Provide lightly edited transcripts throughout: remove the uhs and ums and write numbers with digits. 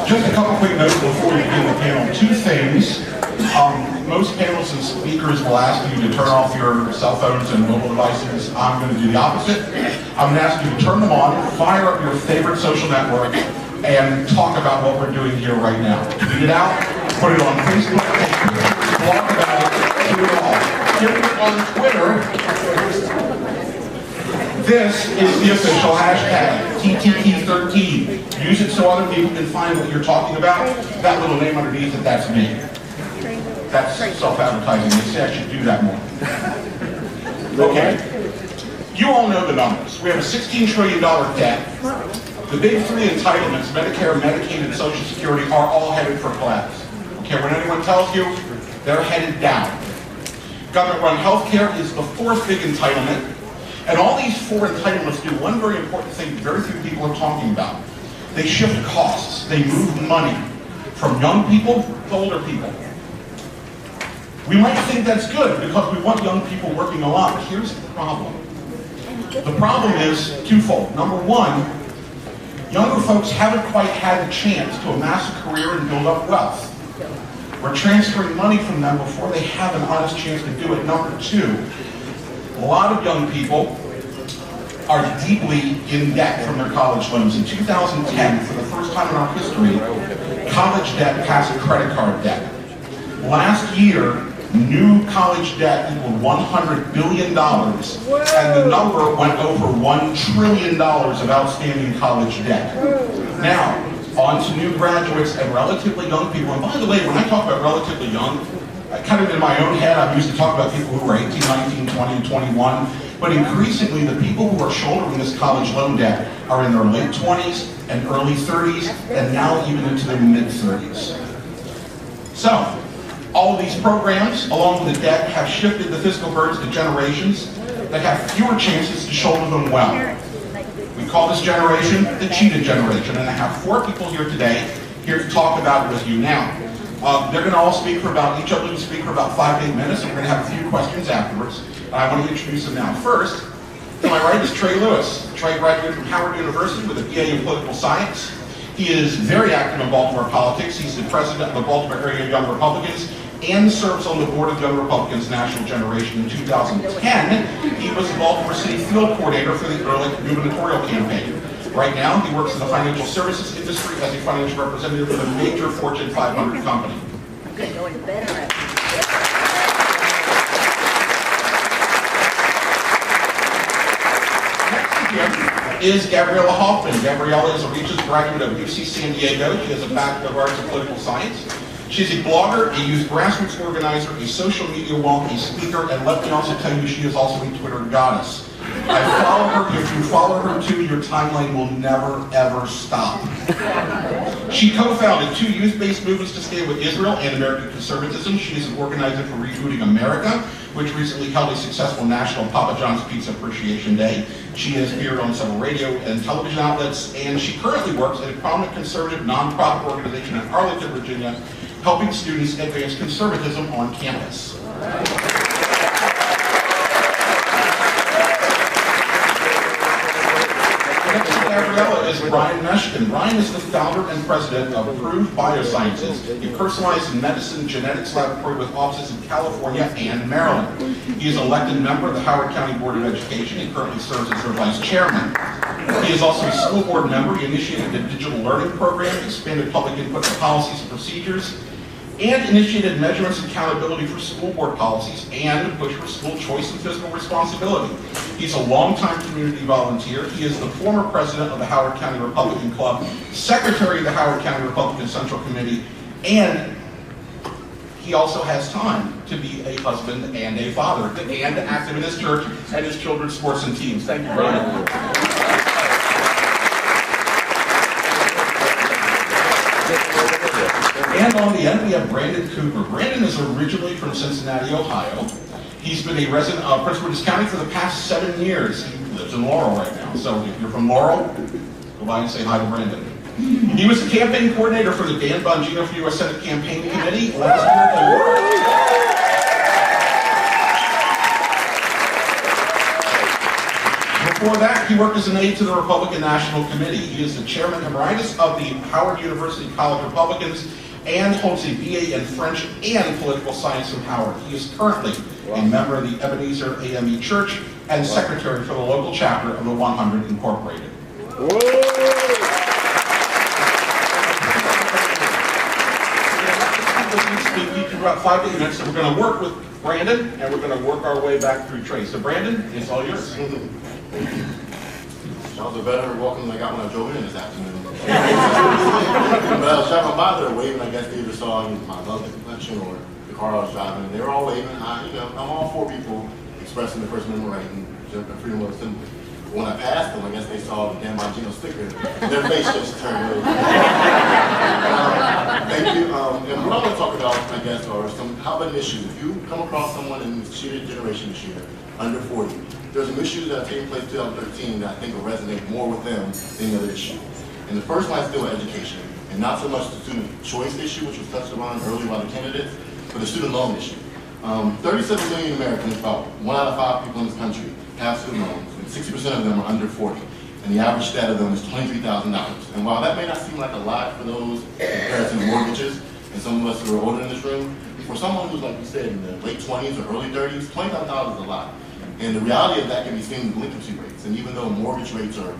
Just a couple quick notes before we begin the panel. Two things. Most panelists and speakers will ask you to turn off your cell phones and mobile devices. I'm going to do the opposite. I'm going to ask you to turn them on, fire up your favorite social network, and talk about what we're doing here right now. Tweet it out, put it on Facebook, take pictures, blog about it, do it all. Get it on Twitter. This is the official hashtag, TTT13. Use it so other people can find what you're talking about. That little name underneath it, that's me. That's self-advertising. They say I should do that more. Okay. You all know the numbers. We have a $16 trillion debt. The big three entitlements, Medicare, Medicaid, and Social Security, are all headed for collapse. Okay, when anyone tells you, they're headed down. Government-run health care is the fourth big entitlement. And all these four entitlements do one very important thing very few people are talking about. They shift costs. They move money from young people to older people. We might think that's good because we want young people working a lot, but here's the problem. The problem is twofold. Number one, younger folks haven't quite had the chance to amass a career and build up wealth. We're transferring money from them before they have an honest chance to do it. Number two, a lot of young people are deeply in debt from their college loans. In 2010, for the first time in our history, college debt passed credit card debt. Last year, new college debt equaled $100 billion, and the number went over $1 trillion of outstanding college debt. Now, on to new graduates and relatively young people. And by the way, when I talk about relatively young, kind of in my own head, I'm used to talk about people who are 18, 19, 20, 21, but increasingly the people who are shouldering this college loan debt are in their late 20s and early 30s, and now even into their mid-30s. So, all of these programs, along with the debt, have shifted the fiscal burdens to generations that have fewer chances to shoulder them well. We call this generation the cheated generation, and I have four people here today here to talk about it with you now. They're going to all speak for about, each of them will speak for about 5 to 8 minutes, and we're going to have a few questions afterwards. I want to introduce them now. First, to my right is Trey Lewis. Trey graduated from Howard University with a BA in political science. He is very active in Baltimore politics. He's the president of the Baltimore area Young Republicans and serves on the board of Young Republicans National Generation. In 2010, he was the Baltimore City field coordinator for the early gubernatorial campaign. Right now, he works in the financial services industry as a financial representative for a major Fortune 500 company. I'm going to go into bed already. Next is Gabriella Hoffman. Gabriella is a Regents graduate of UC San Diego. She has a Bachelor of Arts in Political Science. She's a blogger, a youth grassroots organizer, a social media wonk, a speaker, and let me also tell you, she is also a Twitter goddess. I follow her. If you follow her too, your timeline will never, ever stop. She co-founded two youth-based movements to stand with Israel and American conservatism. She is an organizer for Rebooting America, which recently held a successful national Papa John's Pizza Appreciation Day. She has appeared on several radio and television outlets, and she currently works at a prominent conservative nonprofit organization in Arlington, Virginia, helping students advance conservatism on campus. Gabriella is Brian Meshkin. Brian is the founder and president of Approved Biosciences, a personalized medicine genetics laboratory with offices in California and Maryland. He is an elected member of the Howard County Board of Education and currently serves as their vice chairman. He is also a school board member. He initiated the digital learning program, expanded public input to policies and procedures, and initiated measurements and accountability for school board policies and push for school choice and fiscal responsibility. He's a longtime community volunteer. He is the former president of the Howard County Republican Club, secretary of the Howard County Republican Central Committee, and he also has time to be a husband and a father and active in his church and his children's sports and teams. Thank you, Brian. And on the end, we have Brandon Cooper. Brandon is originally from Cincinnati, Ohio. He's been a resident of Prince George's County for the past 7 years. He lives in Laurel right now. So if you're from Laurel, go by and say hi to Brandon. He was the campaign coordinator for the Dan Bongino for U.S. Senate Campaign Committee last year. Before that, he worked as an aide to the Republican National Committee. He is the chairman emeritus of the Howard University College Republicans and holds a BA in French and Political Science from Howard. He is currently a member of the Ebenezer AME Church and secretary for the local chapter of the 100 Incorporated. Speak for about 5 to 8 minutes, and we're going to work with Brandon, and we're going to work our way back through Trey. So Brandon, it's all yours. That was a better welcome than I got when I drove in this afternoon. But I was driving by there waving. I guess they either saw my lovely complexion or the car I was driving, and they were all waving. I'm all for people expressing the First Amendment right and freedom of assembly. But when I passed them, I guess they saw the Dan Bongino sticker. Their face just turned over. Thank you. And what I want to talk about, I guess, are some how-about issues. If you come across someone in this generation this year, under 40, there's some issues that are taking place in 2013 that I think will resonate more with them than the other issue. And the first one has to do with education, and not so much the student choice issue, which was touched upon earlier by the candidates, but the student loan issue. 37 million Americans, about 1 out of 5 people in this country, have student loans, and 60% of them are under 40. And the average debt of them is $23,000. And while that may not seem like a lot for those comparison to mortgages, and some of us who are older in this room, for someone who's, like you said, in the late 20s or early 30s, $20,000 is a lot. And the reality of that can be seen in delinquency rates. And even though mortgage rates are,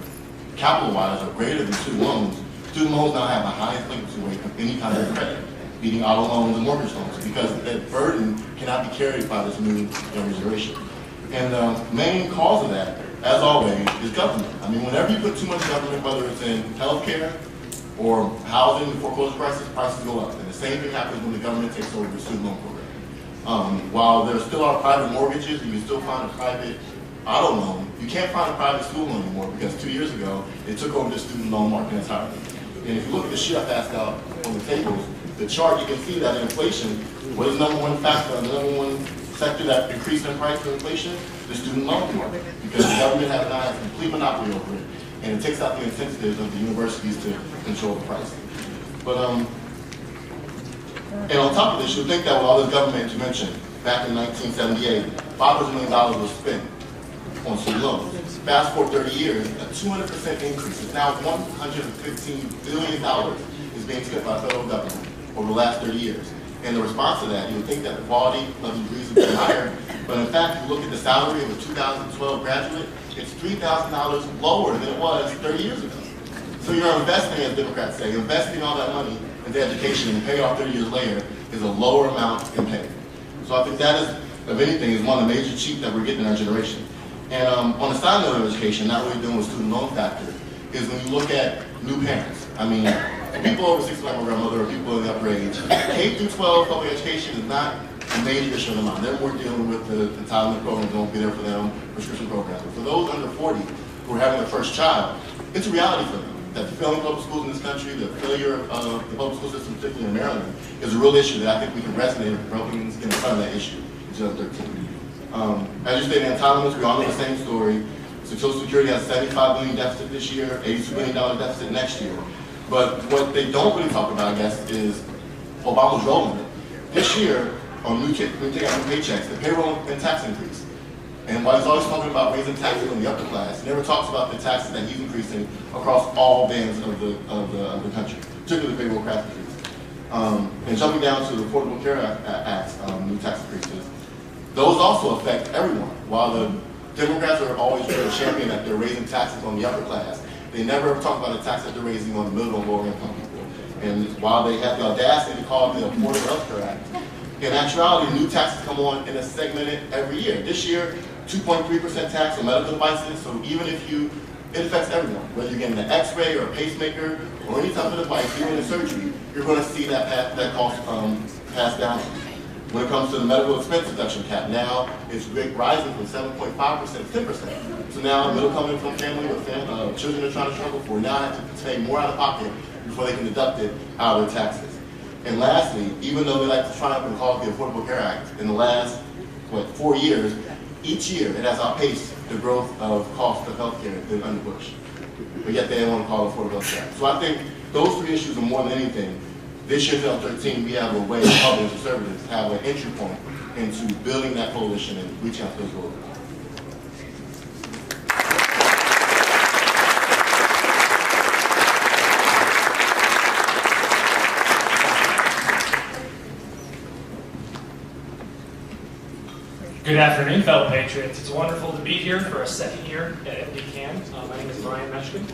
capital-wise, are greater than student loans now have the highest delinquency rate of any kind of credit, beating auto loans and mortgage loans, because that burden cannot be carried by this new younger generation. And the main cause of that, as always, is government. I mean, whenever you put too much government, whether it's in healthcare or housing, foreclosure prices go up. And the same thing happens when the government takes over the student loan program. While there still are private mortgages, you can still find a private auto loan. You can't find a private school loan anymore because 2 years ago, it took over the student loan market entirely. And if you look at the sheet I passed out on the tables, the chart, you can see that inflation, what is the number one factor, the number one sector that increased in price for inflation? The student loan market. Because the government has now a complete monopoly over it, and it takes out the incentives of the universities to control the price. But and on top of this, you'll think that with all this government intervention, back in 1978, $500 million was spent on student loans. Fast forward 30 years, a 200% increase. It's now $115 billion is being spent by the federal government over the last 30 years. And the response to that, you would think that the quality of degrees would be higher, but in fact, if you look at the salary of a 2012 graduate, it's $3,000 lower than it was 30 years ago. So you're investing, as Democrats say, investing all that money into education and pay off 30 years later is a lower amount in pay. So I think that is, if anything, is one of the major cheats that we're getting in our generation. And on the side note of education, not really doing with student loan factor, is when you look at new parents. I mean, people over 60 like my grandmother or people in the upper age, K through 12 public education is not a major issue in their mind. They're more dealing with the entitlement programs that won't be there for them, prescription programs. But for those under 40 who are having their first child, it's a reality for them that the failing public schools in this country, the failure of the public school system, particularly in Maryland, is a real issue that I think we can resonate with Republicans in front of that issue in 2013. As you stated, entitlements, we all know the same story. So Social Security has a $75 billion deficit this year, $82 billion deficit next year. But what they don't really talk about, I guess, is Obama's role in it. This year, on when we take out new paychecks, the payroll and tax increase. And while he's always talking about raising taxes on the upper class, he never talks about the taxes that he's increasing across all bands of the country, particularly the payroll tax increase. And jumping down to the Affordable Care Act's new tax increases, those also affect everyone. While the Democrats are always trying to champion that they're raising taxes on the upper class, they never talk about the tax that they're raising on the middle and lower income people. And while they have the audacity to call it the Affordable Health Care Act, in actuality, new taxes come on in a segmented every year. This year, 2.3% tax on medical devices, so even if it affects everyone. Whether you're getting an x-ray or a pacemaker or any type of device, even in surgery, you're going to see that cost pass down. When it comes to the medical expense deduction cap, now it's rising from 7.5% to 10%. So now a middle coming from family with children are trying to struggle for now have to pay more out of pocket before they can deduct it out of their taxes. And lastly, even though they like to try and call it the Affordable Care Act, in the last, 4 years, each year it has outpaced the growth of cost of healthcare than under Bush. But yet they don't want to call it Affordable Health Care Act. So I think those 3 issues are more than anything. This year, 2013, we have a way, Republicans and conservatives have an entry point into building that coalition and reaching out to those voters. Good afternoon, fellow patriots. It's wonderful to be here for a second year at MD-CAN. My name is Meshkin.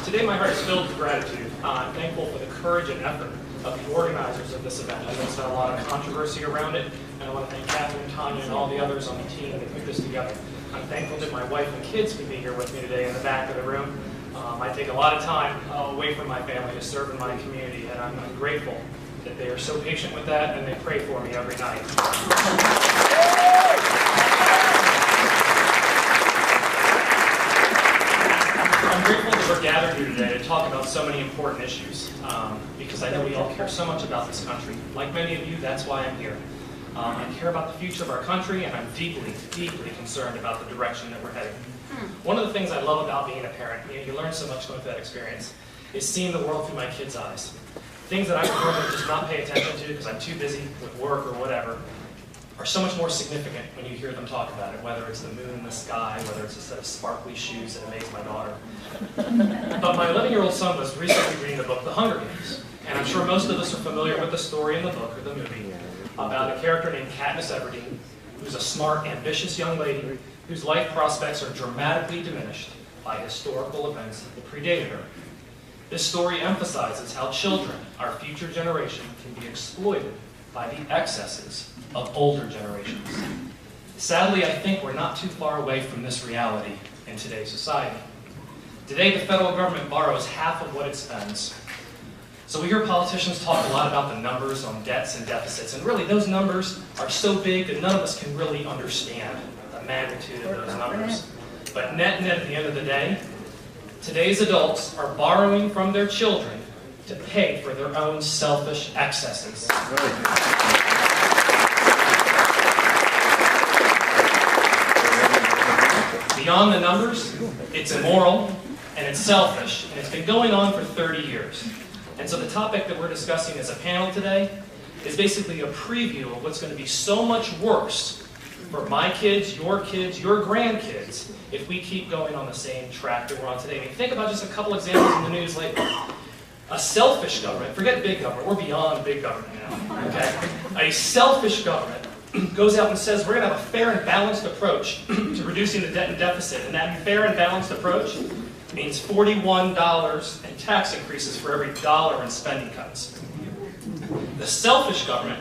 Today my heart is filled with gratitude. I'm thankful for the courage and effort of the organizers of this event. I know there's been a lot of controversy around it, and I want to thank Catherine, Tanya, and all the others on the team that put this together. I'm thankful that my wife and kids can be here with me today in the back of the room. I take a lot of time away from my family to serve in my community, and I'm grateful that they are so patient with that, and they pray for me every night. I'm grateful that we're gathered here today to talk about so many important issues, because I know we all care so much about this country. Like many of you, that's why I'm here. I care about the future of our country, and I'm deeply, deeply concerned about the direction that we're heading. One of the things I love about being a parent, you learn so much going through that experience, is seeing the world through my kids' eyes. Things that I would normally just not pay attention to because I'm too busy with work or whatever are so much more significant when you hear them talk about it, whether it's the moon in the sky, whether it's a set of sparkly shoes that amaze my daughter. But my 11-year-old son was recently reading the book The Hunger Games, and I'm sure most of us are familiar with the story in the book or the movie about a character named Katniss Everdeen, who's a smart, ambitious young lady whose life prospects are dramatically diminished by historical events that predated her. This story emphasizes how children, our future generation, can be exploited by the excesses of older generations. Sadly, I think we're not too far away from this reality in today's society. Today, the federal government borrows half of what it spends. So we hear politicians talk a lot about the numbers on debts and deficits, and really those numbers are so big that none of us can really understand the magnitude of those numbers. But net at the end of the day, today's adults are borrowing from their children to pay for their own selfish excesses. Beyond the numbers, it's immoral and it's selfish, and it's been going on for 30 years. And so the topic that we're discussing as a panel today is basically a preview of what's going to be so much worse for my kids, your grandkids, if we keep going on the same track that we're on today. I mean, think about just a couple examples in the news lately. A selfish government, forget big government, we're beyond big government now, okay? A selfish government goes out and says we're going to have a fair and balanced approach to reducing the debt and deficit, and that fair and balanced approach means $41 in tax increases for every dollar in spending cuts. The selfish government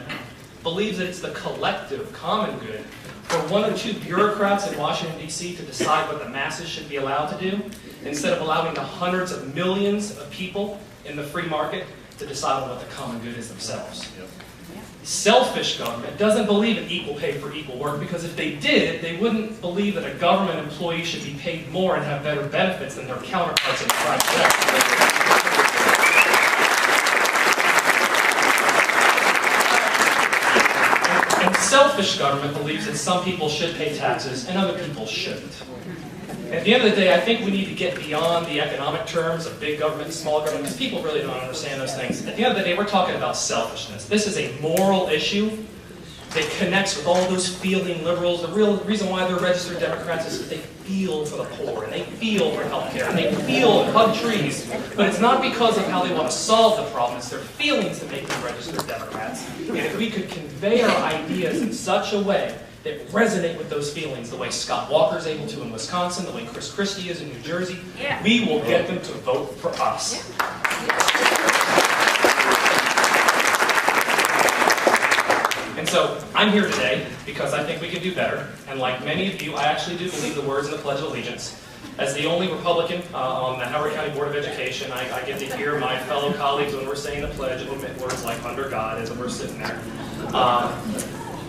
believes that it's the collective common good for one or two bureaucrats in Washington, D.C. to decide what the masses should be allowed to do, instead of allowing the hundreds of millions of people in the free market to decide on what the common good is themselves. Selfish government doesn't believe in equal pay for equal work, because if they did, they wouldn't believe that a government employee should be paid more and have better benefits than their counterparts in the private sector. And selfish government believes that some people should pay taxes and other people shouldn't. At the end of the day, I think we need to get beyond the economic terms of big government and small government, because people really don't understand those things. At the end of the day, we're talking about selfishness. This is a moral issue that connects with all those feeling liberals. The real reason why they're registered Democrats is that they feel for the poor, and they feel for health care, and they feel and hug trees. But it's not because of how they want to solve the problem. It's their feelings that make them registered Democrats. And if we could convey our ideas in such a way that resonate with those feelings, the way Scott Walker is able to in Wisconsin, the way Chris Christie is in New Jersey, we will get them to vote for us. And so I'm here today because I think we can do better. And like many of you, I actually do believe the words in the Pledge of Allegiance. As the only Republican on the Howard County Board of Education, I get to hear my fellow colleagues when we're saying the pledge omit words like under God as we're sitting there.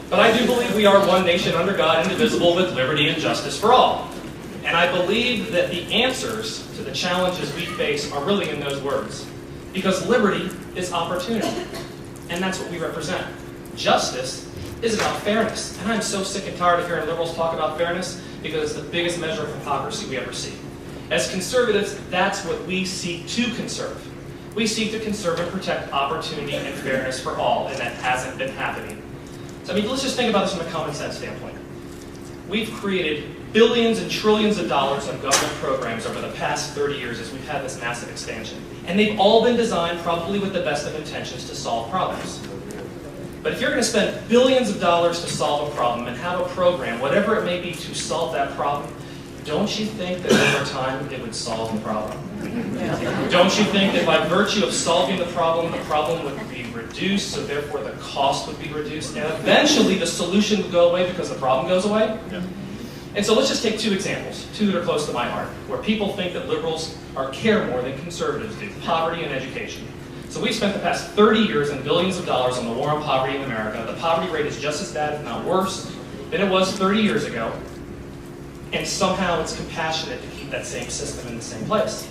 But I do believe we are one nation under God, indivisible, with liberty and justice for all. And I believe that the answers to the challenges we face are really in those words. Because liberty is opportunity. And that's what we represent. Justice is about fairness. And I'm so sick and tired of hearing liberals talk about fairness, because it's the biggest measure of hypocrisy we ever see. As conservatives, that's what we seek to conserve. We seek to conserve and protect opportunity and fairness for all, and that hasn't been happening. So, let's just think about this from a common sense standpoint. We've created billions and trillions of dollars on government programs over the past 30 years as we've had this massive expansion. And they've all been designed probably with the best of intentions to solve problems. But if you're going to spend billions of dollars to solve a problem and have a program, whatever it may be, to solve that problem, don't you think that over time it would solve the problem? Don't you think that by virtue of solving the problem would be reduced, so therefore the cost would be reduced, and eventually the solution would go away because the problem goes away? Yeah. And so let's just take two examples, two that are close to my heart, where people think that liberals care more than conservatives do: poverty and education. So we've spent the past 30 years and billions of dollars on the war on poverty in America. The poverty rate is just as bad, if not worse, than it was 30 years ago. And somehow it's compassionate to keep that same system in the same place.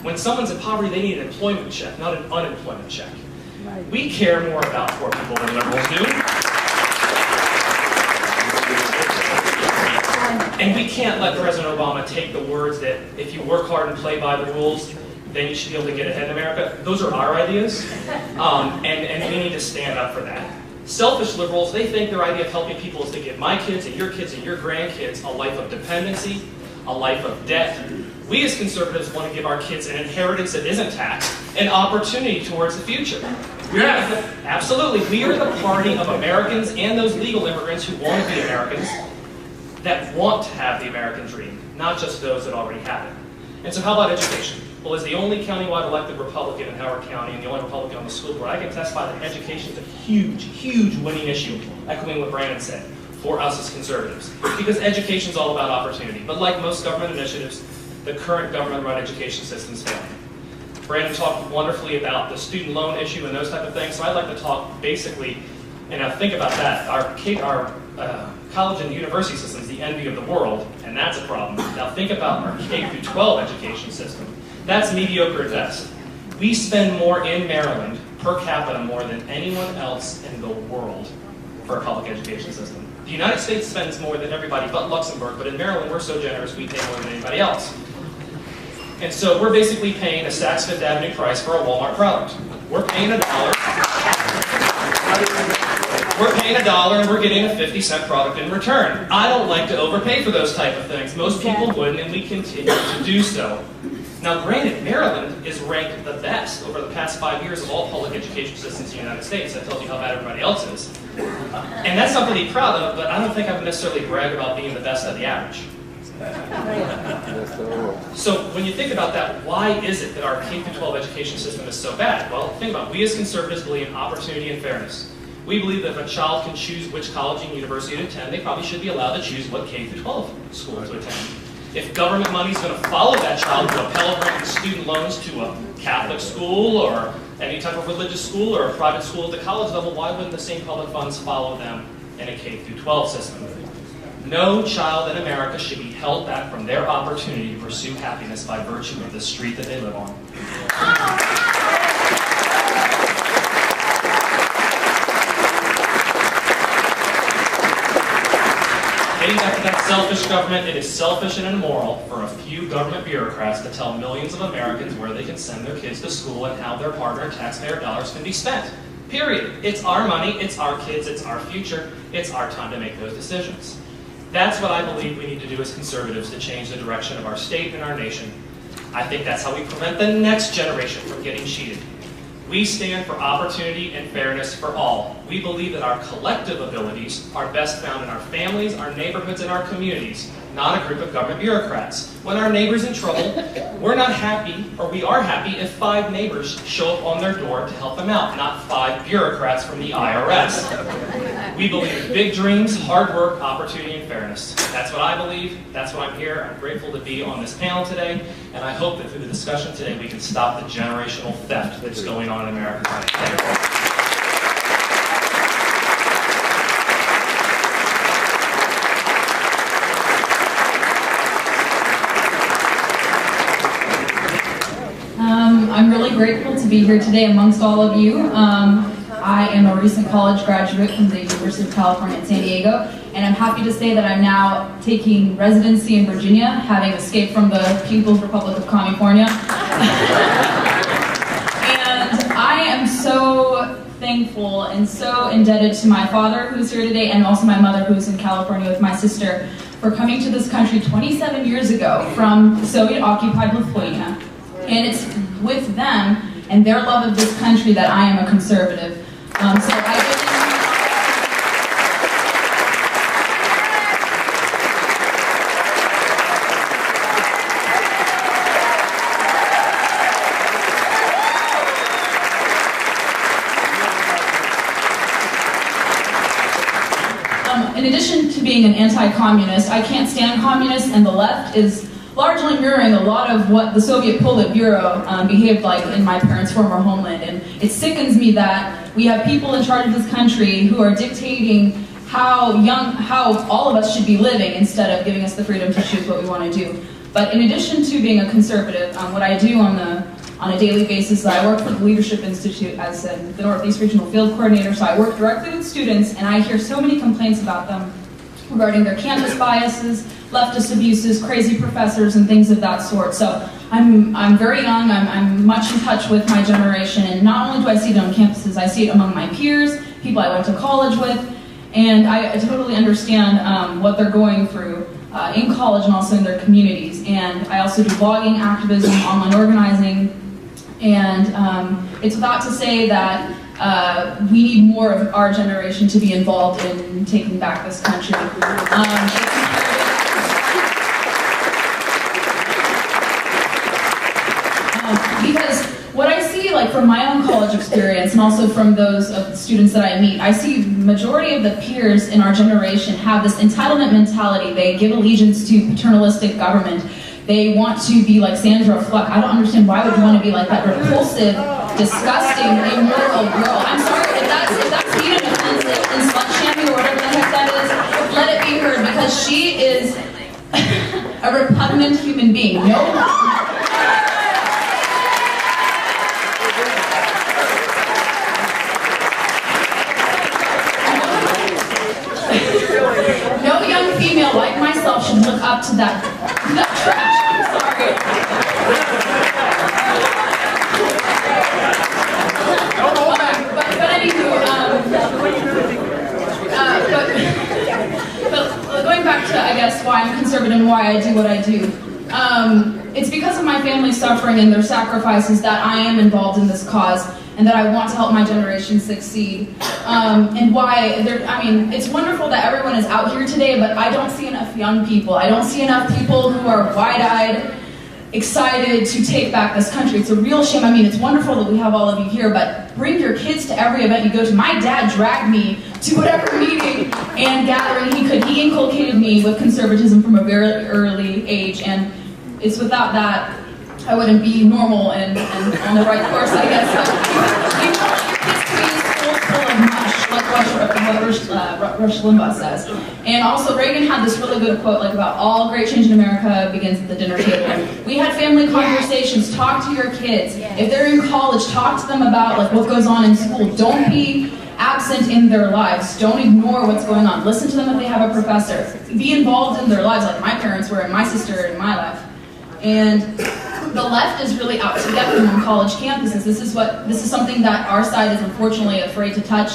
When someone's in poverty, they need an employment check, not an unemployment check. We care more about poor people than liberals do. And we can't let President Obama take the words that if you work hard and play by the rules, then you should be able to get ahead in America. Those are our ideas, and we need to stand up for that. Selfish liberals, they think their idea of helping people is to give my kids and your grandkids a life of dependency, a life of debt. We as conservatives want to give our kids an inheritance that isn't taxed, an opportunity towards the future. Absolutely. We are the party of Americans and those legal immigrants who want to be Americans, that want to have the American dream, not just those that already have it. And so how about education? Well, as the only countywide elected Republican in Howard County and the only Republican on the school board, I can testify that education is a huge, huge winning issue, echoing what Brandon said, for us as conservatives. Because education is all about opportunity. But like most government initiatives, the current government-run education system is failing. Brandon talked wonderfully about the student loan issue and those type of things, so I'd like to talk basically, and now think about that. Our college and university system is the envy of the world, and that's a problem. Now think about our K-12 education system. That's mediocre at best. We spend more in Maryland per capita more than anyone else in the world for a public education system. The United States spends more than everybody but Luxembourg, but in Maryland we're so generous we pay more than anybody else. And so we're basically paying a Saks Fifth Avenue price for a Walmart product. We're paying $1. We're paying $1 and we're getting a 50-cent product in return. I don't like to overpay for those type of things. Most people wouldn't, and we continue to do so. Now granted, Maryland is ranked the best over the past 5 years of all public education systems in the United States. That tells you how bad everybody else is. And that's something to be proud of, but I don't think I would necessarily brag about being the best at the average. So when you think about that, why is it that our K-12 education system is so bad? Well, think about it. We as conservatives believe in opportunity and fairness. We believe that if a child can choose which college and university to attend, they probably should be allowed to choose what K-12 school to attend. If government money is going to follow that child to a Pell Grant student loans to a Catholic school or any type of religious school or a private school at the college level, why wouldn't the same public funds follow them in a K-12 system? No child in America should be held back from their opportunity to pursue happiness by virtue of the street that they live on. Getting back to that selfish government, it is selfish and immoral for a few government bureaucrats to tell millions of Americans where they can send their kids to school and how their hard-earned taxpayer dollars can be spent. Period. It's our money, it's our kids, it's our future, it's our time to make those decisions. That's what I believe we need to do as conservatives to change the direction of our state and our nation. I think that's how we prevent the next generation from getting cheated. We stand for opportunity and fairness for all. We believe that our collective abilities are best found in our families, our neighborhoods, and our communities, not a group of government bureaucrats. When our neighbor's in trouble, we're not happy, or we are happy, if 5 neighbors show up on their door to help them out, not 5 bureaucrats from the IRS. We believe in big dreams, hard work, opportunity, and fairness. That's what I believe. That's why I'm here. I'm grateful to be on this panel today, and I hope that through the discussion today we can stop the generational theft that's going on in America. Thank you. I'm really grateful to be here today amongst all of you. I am a recent college graduate from the University of California at San Diego, and I'm happy to say that I'm now taking residency in Virginia, having escaped from the People's Republic of California. And I am so thankful and so indebted to my father, who's here today, and also my mother, who's in California with my sister, for coming to this country 27 years ago from Soviet-occupied Lithuania. And it's with them and their love of this country that I am a conservative. So I being an anti-communist, I can't stand communists, and the left is largely mirroring a lot of what the Soviet Politburo behaved like in my parents' former homeland. And it sickens me that we have people in charge of this country who are dictating how all of us should be living instead of giving us the freedom to choose what we want to do. But in addition to being a conservative, what I do on a daily basis is I work for the Leadership Institute as the Northeast Regional Field Coordinator, so I work directly with students, and I hear so many complaints about them regarding their campus biases, leftist abuses, crazy professors, and things of that sort. So I'm very young, I'm much in touch with my generation, and not only do I see it on campuses, I see it among my peers, people I went to college with, and I totally understand what they're going through in college and also in their communities. And I also do blogging, activism, online organizing, and it's about to say that we need more of our generation to be involved in taking back this country. Because what I see, like from my own college experience and also from those of the students that I meet, I see majority of the peers in our generation have this entitlement mentality. They give allegiance to paternalistic government. They want to be like Sandra Fluck. I don't understand, why would you want to be like that repulsive, disgusting, immoral girl? I'm sorry, if that's viewed and offensive in slut-shaming or whatever the heck that is, let it be heard, because she is a repugnant human being. No young female like myself should look up to that trash. I'm sorry. But anywho, but going back to, I guess, why I'm conservative and why I do what I do. It's because of my family's suffering and their sacrifices that I am involved in this cause, and that I want to help my generation succeed. And why, it's wonderful that everyone is out here today, but I don't see enough young people. I don't see enough people who are wide-eyed, excited to take back this country. It's a real shame. I mean, it's wonderful that we have all of you here, but bring your kids to every event you go to. My dad dragged me to whatever meeting and gathering he could. He inculcated me with conservatism from a very early age, and it's without that I wouldn't be normal and on the right course, I guess. You want your kids to be full of mush, like Rush Limbaugh says. And also, Reagan had this really good quote, like about all great change in America begins at the dinner table. We had family conversations. Talk to your kids. If they're in college, talk to them about like what goes on in school. Don't be absent in their lives. Don't ignore what's going on. Listen to them if they have a professor. Be involved in their lives like my parents were and my sister in my life. And the left is really out to get them on college campuses. This is something that our side is unfortunately afraid to touch.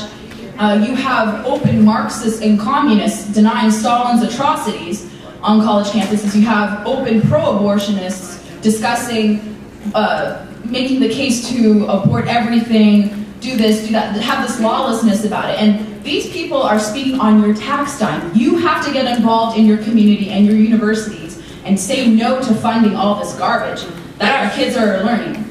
You have open Marxists and communists denying Stalin's atrocities on college campuses. You have open pro-abortionists discussing, making the case to abort everything, do this, do that, have this lawlessness about it. And these people are speaking on your tax dime. You have to get involved in your community and your universities and say no to funding all this garbage that our kids are learning.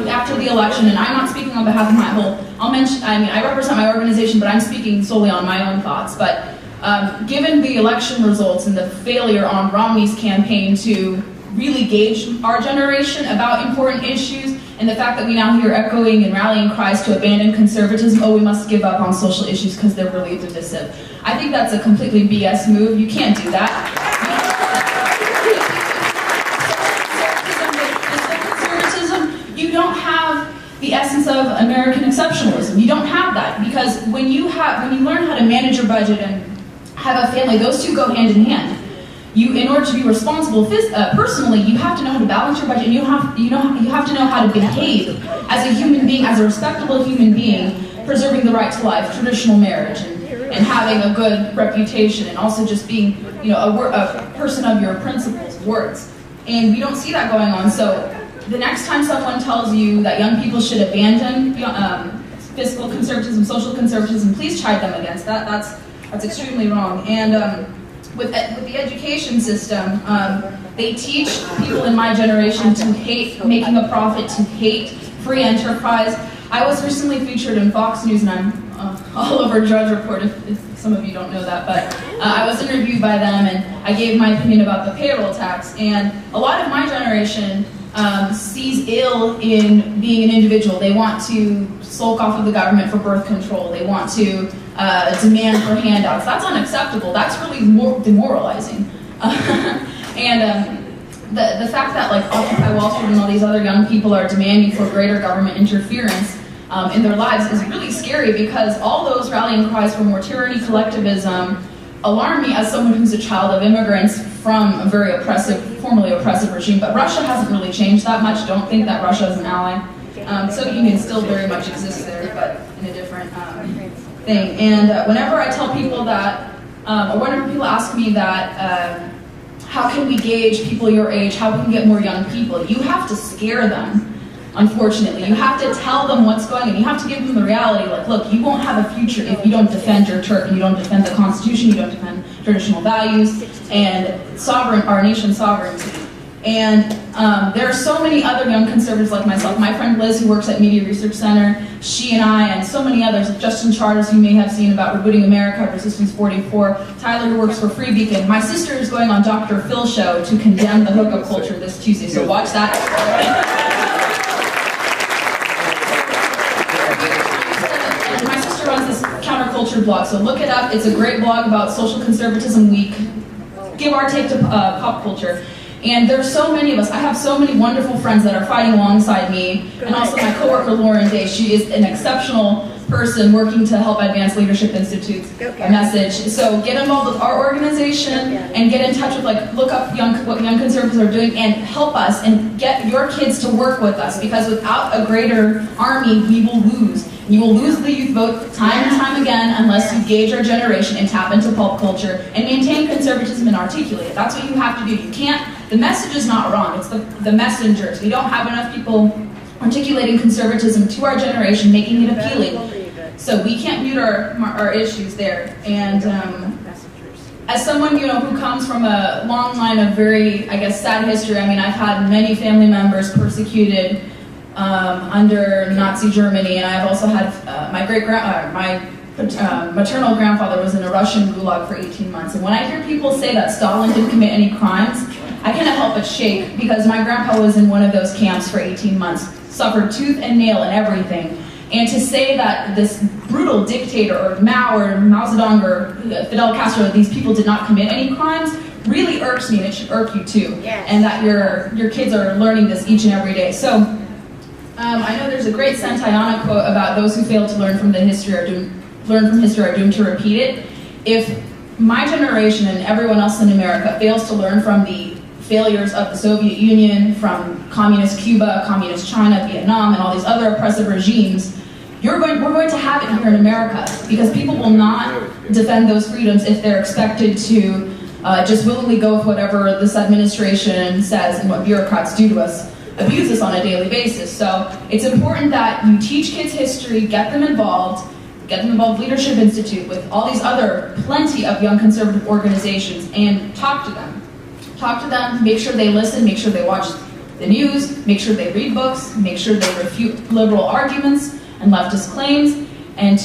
After the election, and I'm not speaking on behalf of my whole, I represent my organization, but I'm speaking solely on my own thoughts. But given the election results and the failure on Romney's campaign to really gauge our generation about important issues, and the fact that we now hear echoing and rallying cries to abandon conservatism, oh, we must give up on social issues because they're really divisive. I think that's a completely BS move. You can't do that. Conservatism, you don't have the essence of American exceptionalism. You don't have that, because when you learn how to manage your budget and have a family, those two go hand in hand. In order to be responsible personally, you have to know how to balance your budget, and you have to know how to behave as a human being, as a respectable human being, preserving the right to life, traditional marriage, and having a good reputation, and also just being, a person of your principles, words. And we don't see that going on. So the next time someone tells you that young people should abandon fiscal conservatism, social conservatism, please chide them against that. That's extremely wrong. And with the education system, they teach people in my generation to hate making a profit, to hate free enterprise. I was recently featured in Fox News, and I'm all over Drudge Report, if some of you don't know that, but I was interviewed by them, and I gave my opinion about the payroll tax. And a lot of my generation sees ill in being an individual. They want to sulk off of the government for birth control. They want to demand for handouts. That's unacceptable. That's really more demoralizing. And the fact that like Occupy Wall Street and all these other young people are demanding for greater government interference in their lives is really scary, because all those rallying cries for more tyranny, collectivism, alarm me as someone who's a child of immigrants from a very oppressive, formerly oppressive regime. But Russia hasn't really changed that much. Don't think that Russia is an ally. Soviet Union still very much exists there, but in a different thing. And whenever I tell people that, or whenever people ask me that, how can we gauge people your age, how can we get more young people, you have to scare them, unfortunately. You have to tell them what's going on. You have to give them the reality, like, look, you won't have a future if you don't defend your turf, and you don't defend the Constitution, you don't defend traditional values, and our nation's sovereignty. And there are so many other young conservatives like myself. My friend Liz, who works at Media Research Center, she and I, and so many others, Justin Charters, you may have seen about Rebooting America, Resistance 44, Tyler, who works for Free Beacon. My sister is going on Dr. Phil's show to condemn the hookup culture this Tuesday, so watch that. And my sister runs this counterculture blog, so look it up. It's a great blog about social conservatism week. Give our take to pop culture. And there's so many of us. I have so many wonderful friends that are fighting alongside me, and also my coworker Lauren Day. She is an exceptional person working to help advance Leadership Institute's message. So get involved with our organization and get in touch with, like, look up what young conservatives are doing and help us and get your kids to work with us, because without a greater army, we will lose. You will lose the youth vote time and time again unless you gauge our generation and tap into pulp culture and maintain conservatism and articulate it. That's what you have to do. You can't, the message is not wrong, it's the messengers. We don't have enough people articulating conservatism to our generation, making it appealing. So we can't mute our issues there. And as someone, who comes from a long line of very, I guess, sad history, I mean, I've had many family members persecuted under Nazi Germany, and I've also had my maternal grandfather was in a Russian gulag for 18 months. And when I hear people say that Stalin didn't commit any crimes, I can't help but shake, because my grandpa was in one of those camps for 18 months, suffered tooth and nail and everything. And to say that this brutal dictator, or Mao Zedong or Fidel Castro, these people did not commit any crimes, really irks me, and it should irk you too. Yes. And that your kids are learning this each and every day. So I know there's a great Santayana quote about those who fail to learn from history are doomed to repeat it. If my generation and everyone else in America fails to learn from the failures of the Soviet Union, from communist Cuba, communist China, Vietnam, and all these other oppressive regimes, we're going to have it here in America, because people will not defend those freedoms if they're expected to just willingly go with whatever this administration says and what bureaucrats do to us. Abuse us on a daily basis. So it's important that you teach kids history, get them involved Leadership Institute, with all these other plenty of young conservative organizations, and talk to them. Talk to them, make sure they listen, make sure they watch the news, make sure they read books, make sure they refute liberal arguments and leftist claims, and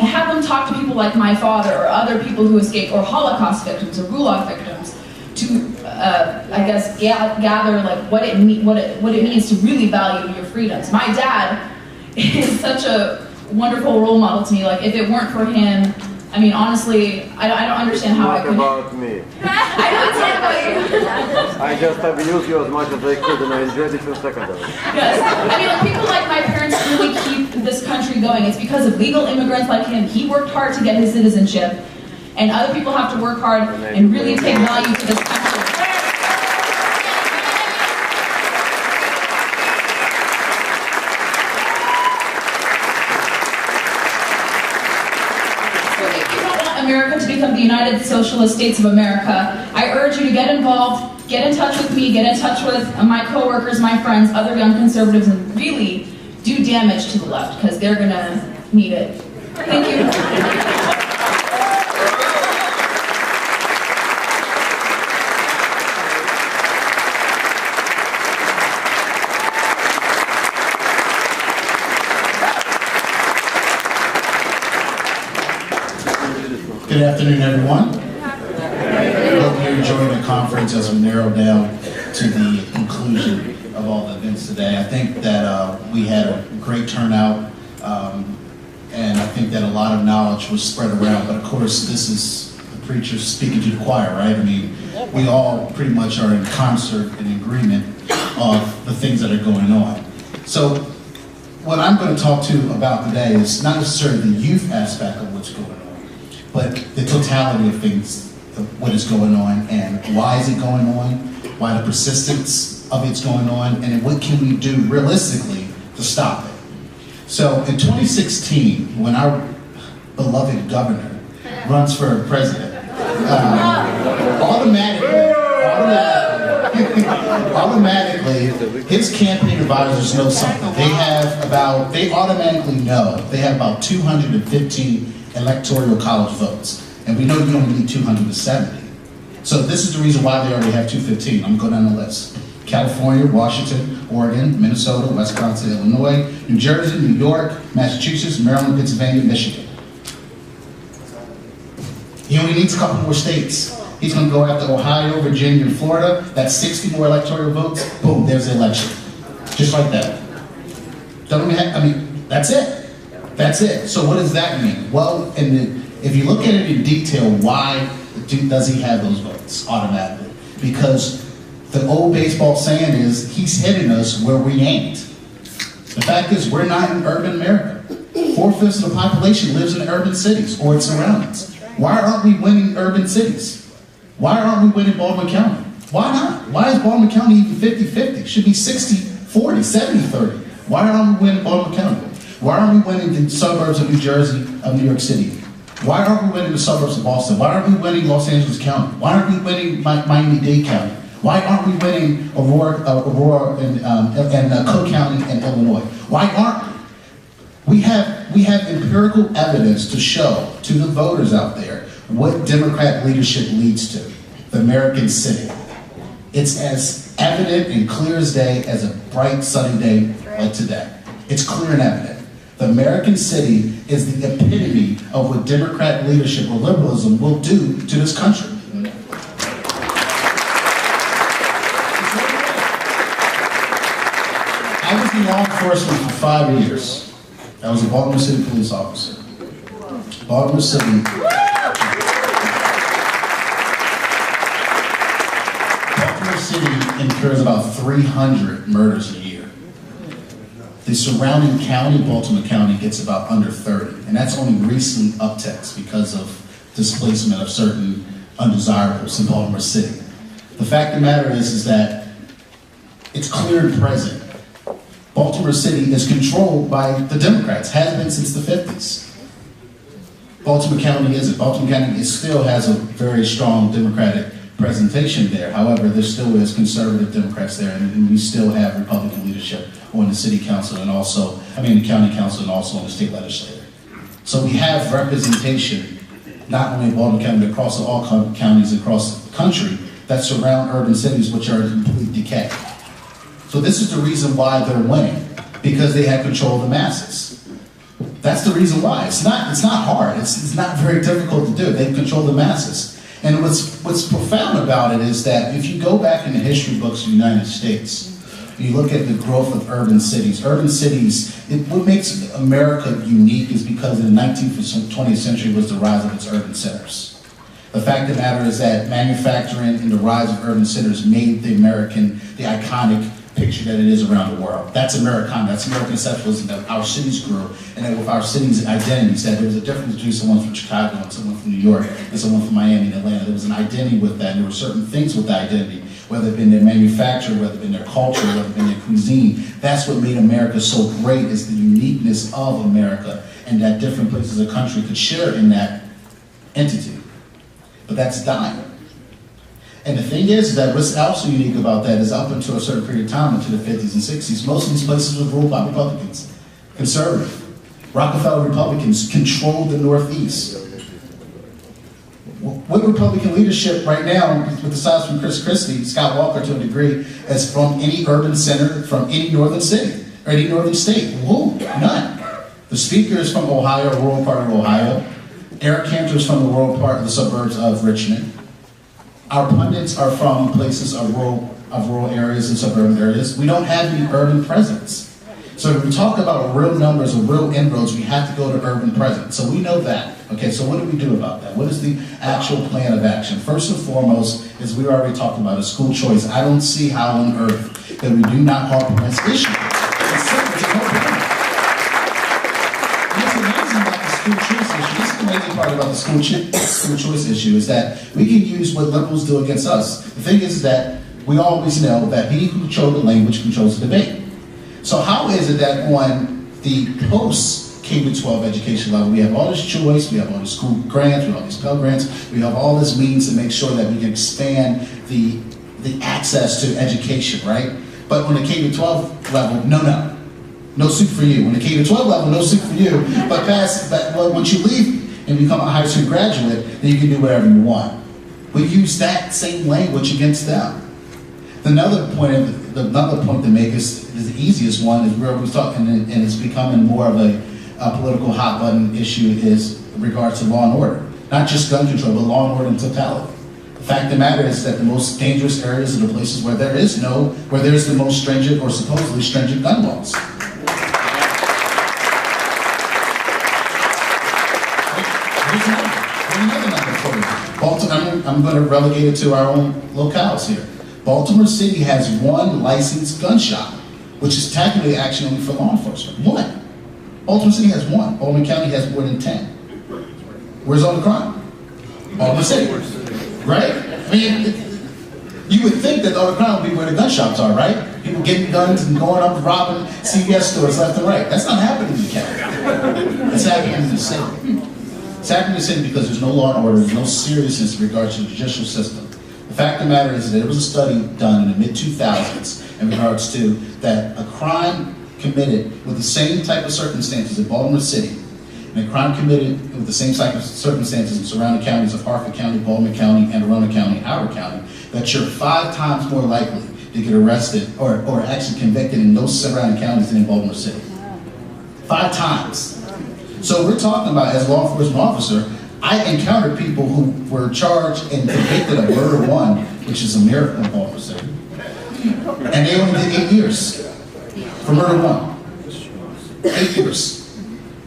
have them talk to people like my father or other people who escaped, or Holocaust victims or Gulag victims, to I guess gather like what it means to really value your freedoms. My dad is such a wonderful role model to me. Like, if it weren't for him, I mean, honestly, I don't understand how I could. What about me? I don't say about you. I just abused you as much as I could, and I enjoyed it for secondary. Yes. I mean, like, people like my parents really keep this country going. It's because of legal immigrants like him. He worked hard to get his citizenship, and other people have to work hard and really take value to this country. America to become the United Socialist States of America, I urge you to get involved, get in touch with me, get in touch with my coworkers, my friends, other young conservatives, and really do damage to the left, because they're going to need it. Thank you. afternoon, everyone. Hope you're enjoying the conference as we narrow down to the conclusion of all the events today. I think that we had a great turnout, and I think that a lot of knowledge was spread around. But of course, this is the preacher speaking to the choir, right? I mean, we all pretty much are in concert and agreement of the things that are going on. So what I'm going to talk to you about today is not necessarily the youth aspect of what's going on, but the totality of things, of what is going on, and why is it going on, why the persistence of it's going on, and what can we do realistically to stop it. So in 2016, when our beloved governor runs for president, automatically, his campaign advisors know something. They automatically know they have about 215 electoral college votes. And we know you only need 270. So this is the reason why they already have 215. I'm going to go down the list. California, Washington, Oregon, Minnesota, Wisconsin, Illinois, New Jersey, New York, Massachusetts, Maryland, Pennsylvania, Michigan. He only needs a couple more states. He's going to go after Ohio, Virginia, and Florida. That's 60 more electoral votes. Boom, there's the election. Just like that. That's it. That's it. So what does that mean? Well, if you look at it in detail, why does he have those votes automatically? Because the old baseball saying is, he's hitting us where we ain't. The fact is, we're not in urban America. 4/5 of the population lives in urban cities or its surroundings. Why aren't we winning urban cities? Why aren't we winning Baltimore County? Why not? Why is Baltimore County even 50-50? It should be 60-40, 70-30. Why aren't we winning Baltimore County? Why aren't we winning the suburbs of New Jersey, of New York City? Why aren't we winning the suburbs of Boston? Why aren't we winning Los Angeles County? Why aren't we winning Miami-Dade County? Why aren't we winning Aurora and Cook County and Illinois? Why aren't we? We have empirical evidence to show to the voters out there what Democrat leadership leads to. The American city. It's as evident and clear as day as a bright sunny day like today. It's clear and evident. The American city is the epitome of what Democrat leadership or liberalism will do to this country. I was in law enforcement for 5 years. I was a Baltimore City police officer. Baltimore City. Baltimore City incurs about 300 murders a year. The surrounding county, Baltimore County, gets about under 30. And that's only recent upticks because of displacement of certain undesirables in Baltimore City. The fact of the matter is that it's clear and present. Baltimore City is controlled by the Democrats, has been since the 50s. Baltimore County isn't. Baltimore County still has a very strong Democratic presentation there. However, there still is conservative Democrats there, and we still have Republican leadership on the city council and also, the county council and also on the state legislature. So we have representation, not only in Baltimore County, but across all counties across the country that surround urban cities which are in complete decay. So this is the reason why they're winning, because they have control of the masses. That's the reason why. It's not hard. It's not very difficult to do. They control the masses. And what's profound about it is that if you go back in the history books of the United States, you look at the growth of urban cities, what makes America unique is because in the 19th and 20th century was the rise of its urban centers. The fact of the matter is that manufacturing and the rise of urban centers made the iconic picture that it is around the world. That's Americana, that's American exceptionalism, that our cities grew, and that with our cities' identities, that there was a difference between someone from Chicago and someone from New York and someone from Miami and Atlanta. There was an identity with that, and there were certain things with the identity, whether it been their manufacture, whether it been their culture, whether it been their cuisine. That's what made America so great, is the uniqueness of America, and that different places of the country could share in that entity. But that's dying. And the thing is that what's also unique about that is up until a certain period of time, into the 50s and 60s, most of these places were ruled by Republicans, conservative. Rockefeller Republicans controlled the Northeast. What Republican leadership right now, with the size from Chris Christie, Scott Walker to a degree, is from any urban center, from any northern city, or any northern state? Who? None. The speaker is from Ohio, a rural part of Ohio. Eric Cantor's from the rural part of the suburbs of Richmond. Our pundits are from places of rural areas and suburban areas. We don't have any urban presence. So if we talk about real numbers or real inroads, we have to go to urban presence. So we know that. Okay, so what do we do about that? What is the actual plan of action? First and foremost, as we already talked about, is school choice. I don't see how on earth that we do not harp on this issue. It's simple, it's a no-brainer. What's amazing about the school choice issue, this is the amazing part about the school choice issue, is that we can use what liberals do against us. The thing is that we always know that he who controls the language controls the debate. So how is it that on the post-K-12 education level, we have all this choice, we have all these school grants, we have all these Pell Grants, we have all this means to make sure that we can expand the access to education, right? But on the K-12 level, no suit for you. On the K-12 level, no suit for you. But once you leave and become a high school graduate, then you can do whatever you want. We use that same language against them. Another point to make is the easiest one is where we're talking, and it's becoming more of a political hot button issue is in regards to law and order. Not just gun control, but law and order in totality. The fact of the matter is that the most dangerous areas are the places where there's the most stringent or supposedly stringent gun laws. Here's another number for you. Baltimore, I'm going to relegate it to our own locales here. Baltimore City has one licensed gun shop, which is technically actually only for law enforcement. One. Baltimore City has one. Baltimore County has more than 10. Where's all the crime? Baltimore City. Right? I mean, you would think that all the crime would be where the gun shops are, right? People getting guns and going up and robbing CVS stores left and right. That's not happening in the county. It's happening in the city. It's happening in the city because there's no law and order, there's no seriousness in regards to the judicial system. The fact of the matter is that there was a study done in the mid-2000s in regards to that a crime committed with the same type of circumstances in Baltimore City, and a crime committed with the same type of circumstances in surrounding counties of Harford County, Baltimore County, Anne Arundel County, Howard County, that you're 5 times more likely to get arrested or actually convicted in those surrounding counties than in Baltimore City. 5 times. So we're talking about, as a law enforcement officer, I encountered people who were charged and convicted of murder 1, which is a miracle in Baltimore City, and they only did 8 years for murder 1. 8 years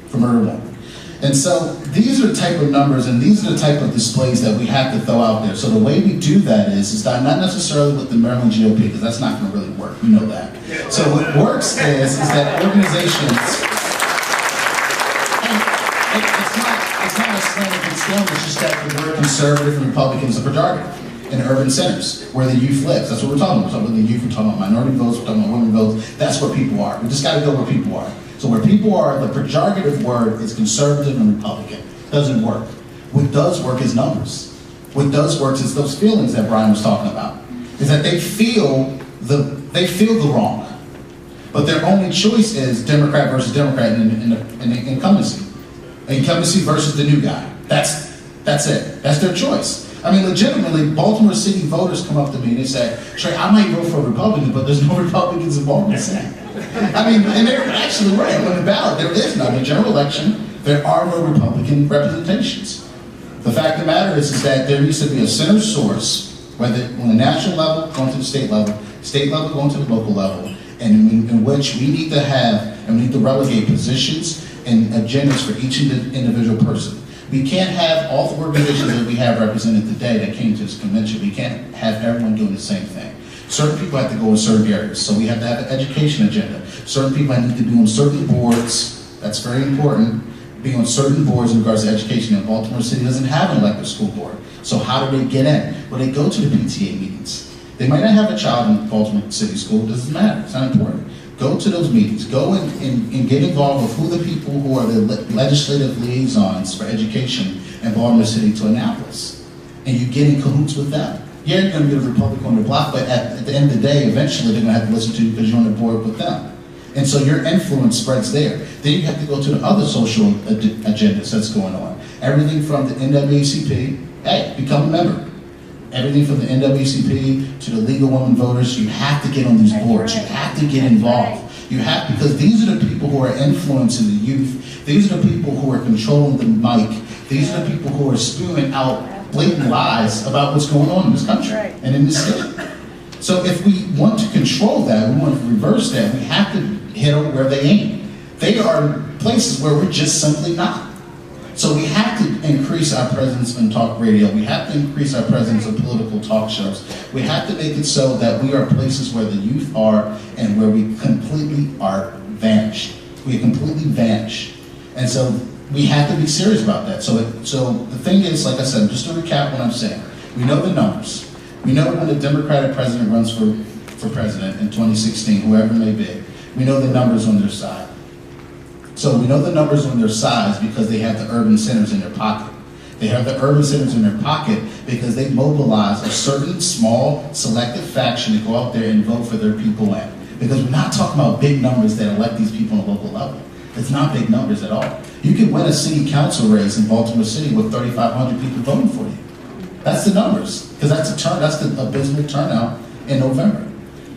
for murder 1. And so these are the type of numbers and these are the type of displays that we have to throw out there. So the way we do that is not necessarily with the Maryland GOP, because that's not going to really work. We know that. So what works is that organizations. It's not a slang and scale, it's just that the word conservative and Republican is a pejorative in urban centers where the youth lives. That's what we're talking about. We're talking about the youth, we're talking about minority votes, we're talking about women votes. That's where people are. We just got to go where people are. So where people are, the pejorative word is conservative and Republican. It doesn't work. What does work is numbers. What does work is those feelings that Brian was talking about. Is that they feel the wrong. But their only choice is Democrat versus Democrat in the incumbency. Incumbency versus the new guy. That's it. That's their choice. I mean, legitimately, Baltimore City voters come up to me and they say, Trey, I might vote for a Republican, but there's no Republicans in Baltimore City. I mean, and they're actually right. On the ballot, there is none. In the general election, there are no Republican representations. The fact of the matter is that there needs to be a center source, whether on the national level, going to the state level going to the local level, and in which we need to have, and we need to relegate positions and agendas for each individual person. We can't have all the organizations that we have represented today that came to this convention. We can't have everyone doing the same thing. Certain people have to go in certain areas, so we have to have an education agenda. Certain people need to be on certain boards, that's very important, be on certain boards in regards to education. And Baltimore City doesn't have an elected school board, so how do they get in? Well, they go to the PTA meetings. They might not have a child in Baltimore City School, it doesn't matter, it's not important. Go to those meetings, go and get involved with who the people who are the legislative liaisons for education in Baltimore City to Annapolis. And you get in cahoots with them. Yeah, you're going to get a Republican on the block, but at the end of the day, eventually they're going to have to listen to you because you're on the board with them. And so your influence spreads there. Then you have to go to the other social agendas that's going on. Everything from the NAACP, hey, become a member. Everything from the NAACP to the League of Women Voters, you have to get on these boards. You have to get involved. You have, because these are the people who are influencing the youth. These are the people who are controlling the mic These are the people who are spewing out blatant lies about what's going on in this country and in this state. So if we want to control that, we want to reverse that, we have to hit them where they ain't. They are places where we're just simply not. So we have to increase our presence in talk radio. We have to increase our presence in political talk shows. We have to make it so that we are places where the youth are and where we completely are vanished. We are completely vanished. And so we have to be serious about that. So the thing is, like I said, just to recap what I'm saying, we know the numbers. We know when the Democratic president runs for president in 2016, whoever it may be, we know the numbers on their side. So we know the numbers on their sides because they have the urban centers in their pocket. They have the urban centers in their pocket because they mobilize a certain small selected faction to go out there and vote for their people in. Because we're not talking about big numbers that elect these people on a local level. It's not big numbers at all. You can win a city council race in Baltimore City with 3,500 people voting for you. That's the numbers, because that's the abysmal turnout in November.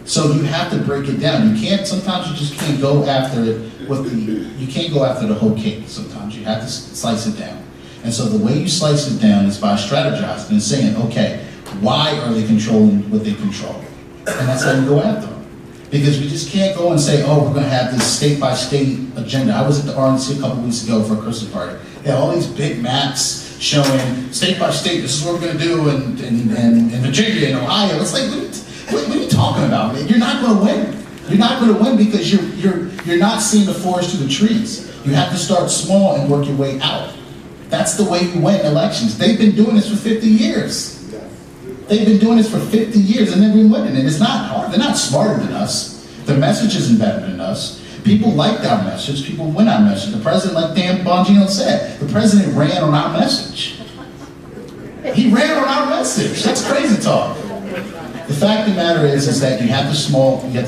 So you have to break it down. You can't, sometimes you just can't go after it you can't go after the whole cake sometimes. You have to slice it down. And so the way you slice it down is by strategizing and saying, okay, why are they controlling what they control? And that's how you go after them. Because we just can't go and say, oh, we're going to have this state-by-state agenda. I was at the RNC a couple weeks ago for a Christmas party. They had all these big maps showing state-by-state, this is what we're going to do in Virginia and Ohio. It's like, what are you talking about, man? You're not going to win. You're not going to win because you're not seeing the forest through the trees. You have to start small and work your way out. That's the way you win elections. They've been doing this for 50 years. They've been doing this for 50 years and they've been winning. And it's not hard. They're not smarter than us. Their message isn't better than us. People liked our message. People win our message. The president, like Dan Bongino said, the president ran on our message. He ran on our message. That's crazy talk. The fact of the matter is that you have to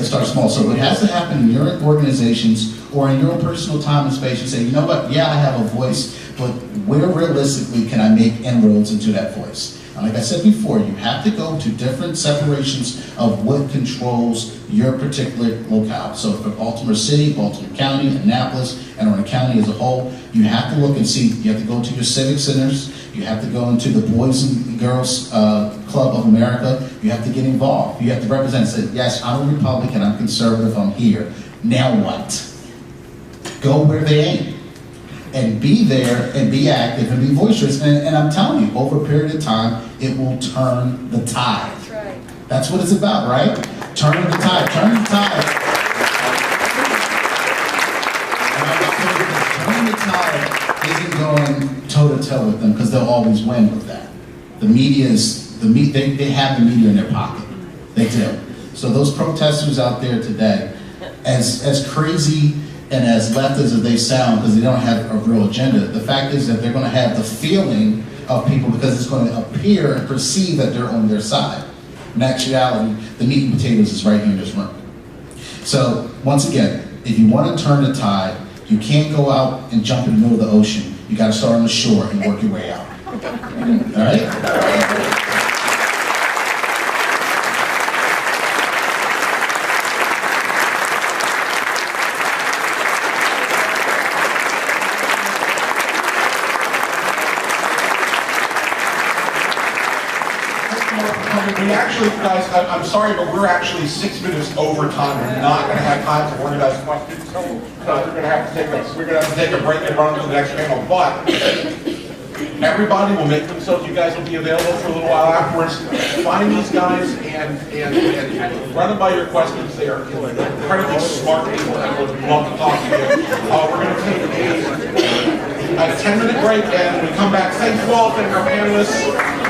start small. So it has to happen in your organizations or in your personal time and space. You say, you know what, yeah, I have a voice, but where realistically can I make inroads into that voice? And like I said before, you have to go to different separations of what controls your particular locale. So for Baltimore City, Baltimore County, Annapolis, and Orange County as a whole, you have to look and see, you have to go to your civic centers, you have to go into the Boys and Girls Club of America, you have to get involved. You have to represent and say, yes, I'm a Republican, I'm conservative, I'm here. Now what? Go where they ain't. And be there, and be active, and be boisterous. And I'm telling you, over a period of time, it will turn the tide. That's right. That's what it's about, right? Turn the tide. Turn the tide. Turn the tide isn't going toe-to-toe with them, because they'll always win with that. The media they have the media in their pocket. They do. So those protesters out there today, as crazy and as leftist as they sound, because they don't have a real agenda, the fact is that they're going to have the feeling of people because it's going to appear and perceive that they're on their side. In actuality, the meat and potatoes is right here in this room. So, once again, if you want to turn the tide, you can't go out and jump in the middle of the ocean. You got to start on the shore and work your way out. All right? We actually, guys, I'm sorry, but we're actually 6 minutes over time. We're not going to have time to organize questions. So we're going to have to take a break and run to the next panel. But everybody will make themselves. You guys will be available for a little while afterwards. Find these guys and run them by your questions. They are incredibly smart people and would love to talk to you. We're going to take a 10-minute break, and when we come back, thank you all, thank our panelists.